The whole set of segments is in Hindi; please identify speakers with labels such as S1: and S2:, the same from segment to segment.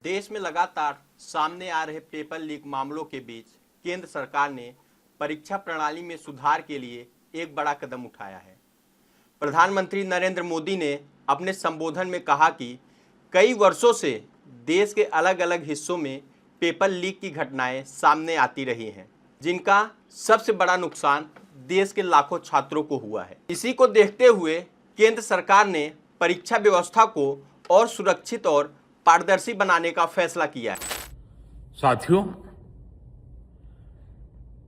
S1: देश में लगातार सामने आ रहे पेपर लीक मामलों के बीच केंद्र सरकार ने परीक्षा प्रणाली में सुधार के लिए एक बड़ा कदम उठाया है। प्रधानमंत्री नरेंद्र मोदी ने अपने संबोधन में कहा कि कई वर्षों से देश के अलग अलग हिस्सों में पेपर लीक की घटनाएं सामने आती रही हैं, जिनका सबसे बड़ा नुकसान देश के लाखों छात्रों को हुआ है। इसी को देखते हुए केंद्र सरकार ने परीक्षा व्यवस्था को और सुरक्षित और पारदर्शी बनाने का फैसला किया है।
S2: साथियों,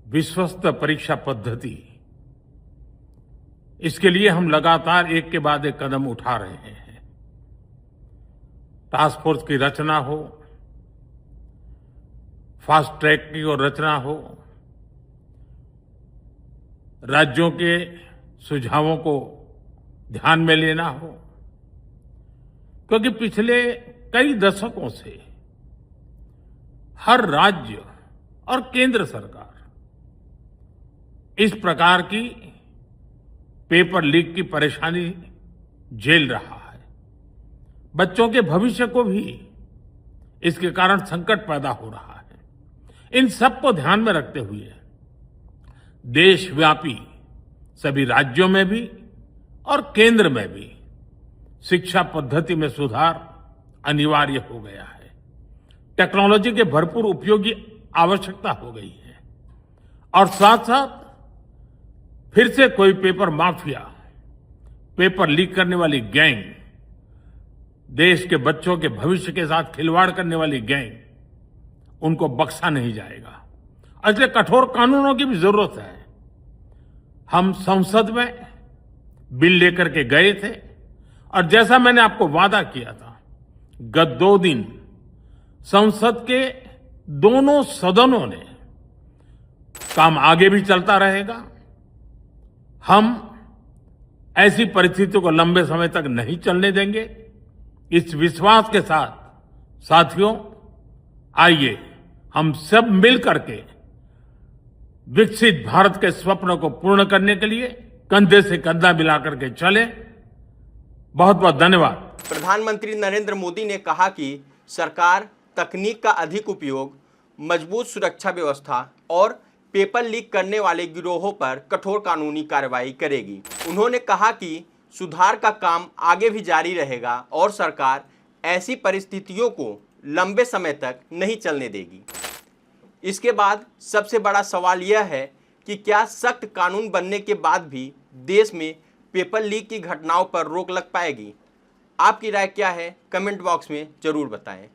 S2: विश्वस्त परीक्षा पद्धति, इसके लिए हम लगातार एक के बाद एक कदम उठा रहे हैं। टास्क फोर्स की रचना हो, फास्ट ट्रैक की और रचना हो, राज्यों के सुझावों को ध्यान में लेना हो, क्योंकि पिछले कई दशकों से हर राज्य और केंद्र सरकार इस प्रकार की पेपर लीक की परेशानी झेल रहा है। बच्चों के भविष्य को भी इसके कारण संकट पैदा हो रहा है। इन सब को ध्यान में रखते हुए देशव्यापी सभी राज्यों में भी और केंद्र में भी शिक्षा पद्धति में सुधार अनिवार्य हो गया है। टेक्नोलॉजी के भरपूर उपयोग की आवश्यकता हो गई है और साथ साथ फिर से कोई पेपर माफिया, पेपर लीक करने वाली गैंग, देश के बच्चों के भविष्य के साथ खिलवाड़ करने वाली गैंग, उनको बख्शा नहीं जाएगा। इसलिए कठोर कानूनों की भी जरूरत है। हम संसद में बिल लेकर के गए थे और जैसा मैंने आपको वादा किया था, गत 2 दिन संसद के दोनों सदनों ने काम आगे भी चलता रहेगा। हम ऐसी परिस्थितियों को लंबे समय तक नहीं चलने देंगे। इस विश्वास के साथ साथियों, आइए हम सब मिल करके विकसित भारत के स्वप्न को पूर्ण करने के लिए कंधे से कंधा मिलाकर के चलें। बहुत बहुत धन्यवाद।
S1: प्रधानमंत्री नरेंद्र मोदी ने कहा कि सरकार तकनीक का अधिक उपयोग, मजबूत सुरक्षा व्यवस्था और पेपर लीक करने वाले गिरोहों पर कठोर कानूनी कार्रवाई करेगी। उन्होंने कहा कि सुधार का काम आगे भी जारी रहेगा और सरकार ऐसी परिस्थितियों को लंबे समय तक नहीं चलने देगी। इसके बाद सबसे बड़ा सवाल यह है कि क्या सख्त कानून बनने के बाद भी देश में पेपर लीक की घटनाओं पर रोक लग पाएगी? आपकी राय क्या है? कमेंट बॉक्स में जरूर बताएं।